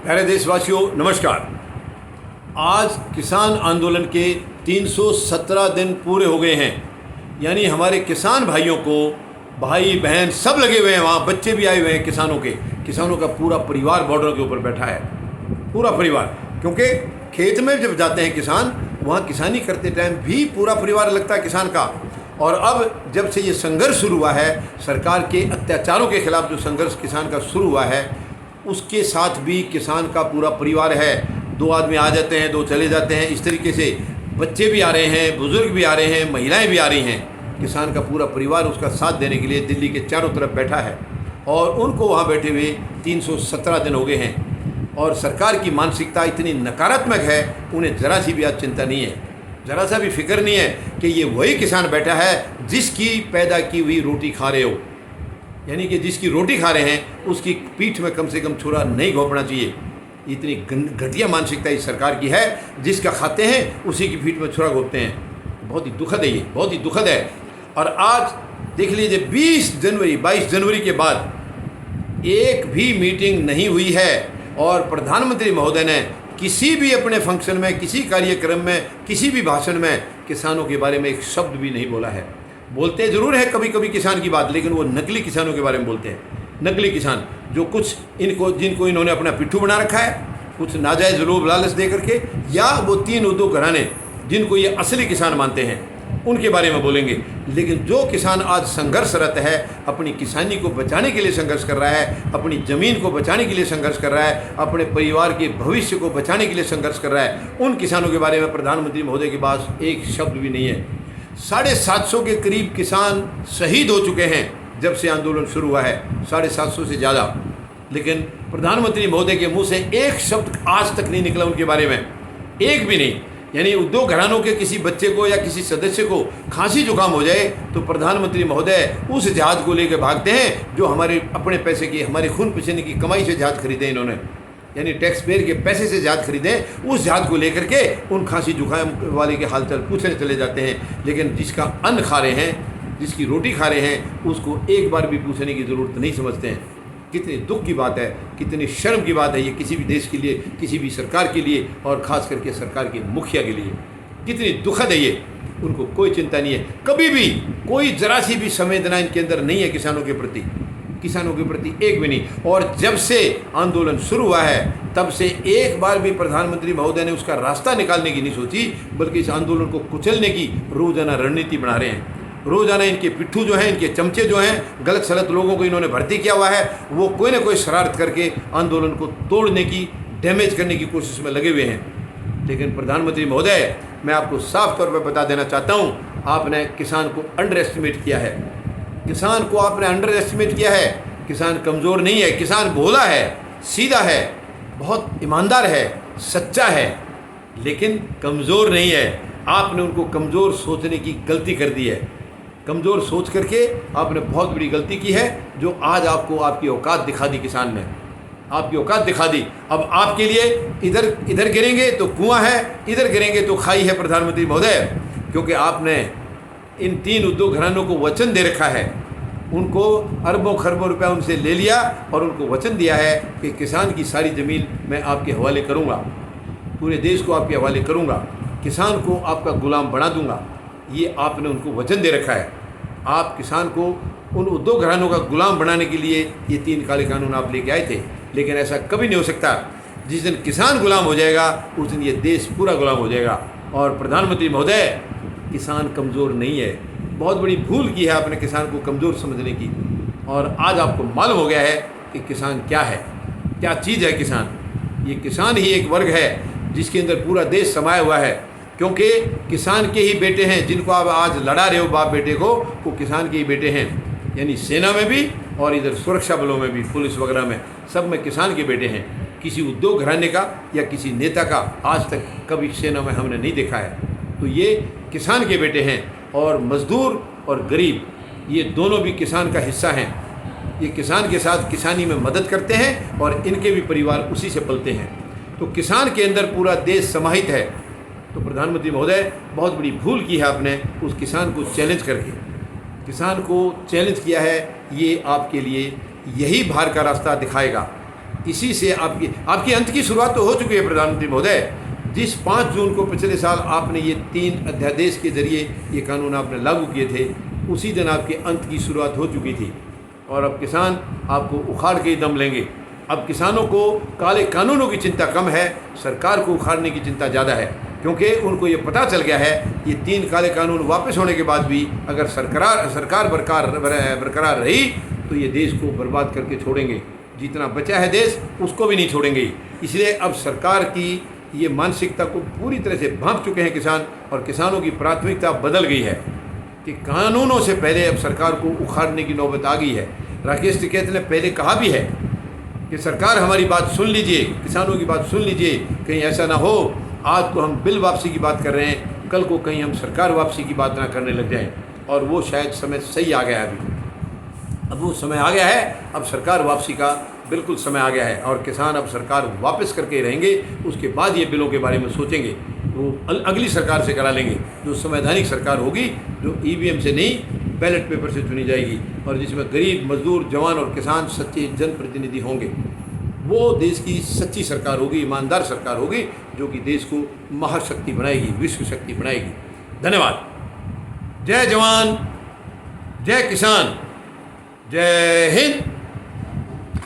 प्यारे देशवासियों नमस्कार। आज किसान आंदोलन के 317 दिन पूरे हो गए हैं। यानी हमारे किसान भाइयों को, भाई बहन सब लगे हुए हैं, वहाँ बच्चे भी आए हुए हैं किसानों का पूरा परिवार बॉर्डर के ऊपर बैठा है, पूरा परिवार। क्योंकि खेत में जब जाते हैं किसान, वहाँ किसानी करते टाइम भी पूरा परिवार लगता है किसान का। और अब जब से ये संघर्ष शुरू हुआ है, सरकार के अत्याचारों के खिलाफ जो संघर्ष किसान का शुरू हुआ है, उसके साथ भी किसान का पूरा परिवार है। 2 आदमी आ जाते हैं, 2 चले जाते हैं, इस तरीके से बच्चे भी आ रहे हैं, बुज़ुर्ग भी आ रहे हैं, महिलाएं भी आ रही हैं। किसान का पूरा परिवार उसका साथ देने के लिए दिल्ली के चारों तरफ बैठा है और उनको वहाँ बैठे हुए 317 दिन हो गए हैं। और सरकार की मानसिकता इतनी नकारात्मक है, उन्हें ज़रा सी भी आज चिंता नहीं है, ज़रा सा भी फिक्र नहीं है कि ये वही किसान बैठा है जिसकी पैदा की हुई रोटी खा रहे हो। यानी कि जिसकी रोटी खा रहे हैं उसकी पीठ में कम से कम छुरा नहीं घोंपना चाहिए। इतनी घटिया मानसिकता इस सरकार की है, जिसका खाते हैं उसी की पीठ में छुरा घोंपते हैं। बहुत ही दुखद है, ये बहुत ही दुखद है। और आज देख लीजिए 22 जनवरी के बाद एक भी मीटिंग नहीं हुई है और प्रधानमंत्री महोदय ने किसी भी अपने फंक्शन में, किसी कार्यक्रम में, किसी भी भाषण में किसानों के बारे में एक शब्द भी नहीं बोला है। बोलते ज़रूर है कभी कभी किसान की बात, लेकिन वो नकली किसानों के बारे में बोलते हैं। नकली किसान जो कुछ जिनको इन्होंने अपना पिट्ठू बना रखा है, कुछ नाजायज़ लोभ लालच दे करके, या वो 3 उद्योग घराने जिनको ये असली किसान मानते हैं, उनके बारे में बोलेंगे। लेकिन जो किसान आज संघर्षरत है, अपनी किसानी को बचाने के लिए संघर्ष कर रहा है, अपनी ज़मीन को बचाने के लिए संघर्ष कर रहा है, अपने परिवार के भविष्य को बचाने के लिए संघर्ष कर रहा है, उन किसानों के बारे में प्रधानमंत्री महोदय के पास एक शब्द भी नहीं है। 750 के करीब किसान शहीद हो चुके हैं जब से आंदोलन शुरू हुआ है, 750 से ज़्यादा। लेकिन प्रधानमंत्री महोदय के मुंह से एक शब्द आज तक नहीं निकला उनके बारे में, एक भी नहीं। यानी उद्योग घरानों के किसी बच्चे को या किसी सदस्य को खांसी जुकाम हो जाए तो प्रधानमंत्री महोदय उस जहाज़ को लेकर भागते हैं जो हमारे अपने पैसे की, हमारे खून पसीने की कमाई से जहाज़ खरीदे इन्होंने, यानी टैक्स पेयर के पैसे से जहाज़ खरीदें। उस जहाज़ को लेकर के उन खांसी जुकाम वाले के हालचाल पूछने चले जाते हैं। लेकिन जिसका अन्न खा रहे हैं, जिसकी रोटी खा रहे हैं, उसको एक बार भी पूछने की ज़रूरत नहीं समझते हैं। कितनी दुख की बात है, कितनी शर्म की बात है ये किसी भी देश के लिए, किसी भी सरकार के लिए, और ख़ास करके सरकार के मुखिया के लिए। कितनी दुखद है ये। उनको कोई चिंता नहीं है, कभी भी कोई ज़रा सी भी संवेदना इनके अंदर नहीं है किसानों के प्रति, एक भी नहीं। और जब से आंदोलन शुरू हुआ है तब से एक बार भी प्रधानमंत्री महोदय ने उसका रास्ता निकालने की नहीं सोची, बल्कि इस आंदोलन को कुचलने की रोज़ाना रणनीति बना रहे हैं। रोज़ाना इनके पिट्ठू जो हैं, इनके चमचे जो हैं, गलत सलत लोगों को इन्होंने भर्ती किया हुआ है, वो कोई ना कोई शरारत करके आंदोलन को तोड़ने की, डैमेज करने की कोशिश में लगे हुए हैं। लेकिन प्रधानमंत्री महोदय, मैं आपको साफ तौर पर बता देना चाहता हूँ, आपने किसान को अंडर एस्टिमेट किया है। किसान को आपने अंडर एस्टिमेट किया है। किसान कमज़ोर नहीं है, किसान भोला है, सीधा है, बहुत ईमानदार है, सच्चा है, लेकिन कमज़ोर नहीं है। आपने उनको कमज़ोर सोचने की गलती कर दी है। कमज़ोर सोच करके आपने बहुत बड़ी गलती की है, जो आज आपको आपकी औकात दिखा दी। किसान ने आपकी औकात दिखा दी। अब आपके लिए इधर गिरेंगे तो कुआं है, इधर गिरेंगे तो खाई है प्रधानमंत्री महोदय, क्योंकि आपने इन 3 उद्योग घरानों को वचन दे रखा है। उनको अरबों खरबों रुपया उनसे ले लिया और उनको वचन दिया है कि किसान की सारी ज़मीन मैं आपके हवाले करूँगा, पूरे देश को आपके हवाले करूँगा, किसान को आपका गुलाम बना दूँगा। ये आपने उनको वचन दे रखा है। आप किसान को उन उद्योग घरानों का गुलाम बनाने के लिए ये 3 काले कानून आप लेके आए थे, लेकिन ऐसा कभी नहीं हो सकता। जिस दिन किसान गुलाम हो जाएगा, उस दिन ये देश पूरा गुलाम हो जाएगा। और प्रधानमंत्री महोदय, किसान कमज़ोर नहीं है। बहुत बड़ी भूल की है आपने किसान को कमज़ोर समझने की, और आज आपको मालूम हो गया है कि किसान क्या है, क्या चीज़ है किसान। ये किसान ही एक वर्ग है जिसके अंदर पूरा देश समाया हुआ है, क्योंकि किसान के ही बेटे हैं जिनको आप आज लड़ा रहे हो बाप बेटे को, वो किसान के ही बेटे हैं। यानी सेना में भी और इधर सुरक्षा बलों में भी, पुलिस वगैरह में, सब में किसान के बेटे हैं। किसी उद्योग घराने का या किसी नेता का आज तक कभी सेना में हमने नहीं देखा है। तो ये किसान के बेटे हैं, और मज़दूर और गरीब ये दोनों भी किसान का हिस्सा हैं। ये किसान के साथ किसानी में मदद करते हैं और इनके भी परिवार उसी से पलते हैं। तो किसान के अंदर पूरा देश समाहित है। तो प्रधानमंत्री महोदय, बहुत बड़ी भूल की है आपने उस किसान को चैलेंज करके। किसान को चैलेंज किया है, ये आपके लिए यही बाहर का रास्ता दिखाएगा। इसी से आपकी अंत की शुरुआत तो हो चुकी है प्रधानमंत्री महोदय। जिस 5 जून को पिछले साल आपने ये 3 अध्यादेश के ज़रिए ये कानून आपने लागू किए थे, उसी दिन आपके अंत की शुरुआत हो चुकी थी। और अब किसान आपको उखाड़ के ही दम लेंगे। अब किसानों को काले कानूनों की चिंता कम है, सरकार को उखाड़ने की चिंता ज़्यादा है, क्योंकि उनको ये पता चल गया है ये 3 काले कानून वापस होने के बाद भी अगर सरकार बरकरार रही तो ये देश को बर्बाद करके छोड़ेंगे। जितना बचा है देश उसको भी नहीं छोड़ेंगे। इसलिए अब सरकार की ये मानसिकता को पूरी तरह से भांप चुके हैं किसान, और किसानों की प्राथमिकता बदल गई है कि कानूनों से पहले अब सरकार को उखाड़ने की नौबत आ गई है। राकेश टिकैत ने पहले कहा भी है कि सरकार हमारी बात सुन लीजिए, किसानों की बात सुन लीजिए, कहीं ऐसा ना हो आज तो हम बिल वापसी की बात कर रहे हैं, कल को कहीं हम सरकार वापसी की बात ना करने लग जाएं। और वो शायद समय सही आ गया है, अभी अब वो समय आ गया है, अब सरकार वापसी का बिल्कुल समय आ गया है और किसान अब सरकार वापस करके रहेंगे। उसके बाद ये बिलों के बारे में सोचेंगे, वो अगली सरकार से करा लेंगे, जो संवैधानिक सरकार होगी, जो ईवीएम से नहीं बैलेट पेपर से चुनी जाएगी, और जिसमें गरीब, मजदूर, जवान और किसान सच्चे जनप्रतिनिधि होंगे। वो देश की सच्ची सरकार होगी, ईमानदार सरकार होगी, जो कि देश को महाशक्ति बनाएगी, विश्व शक्ति बनाएगी। धन्यवाद। जय जवान, जय किसान, जय हिंद।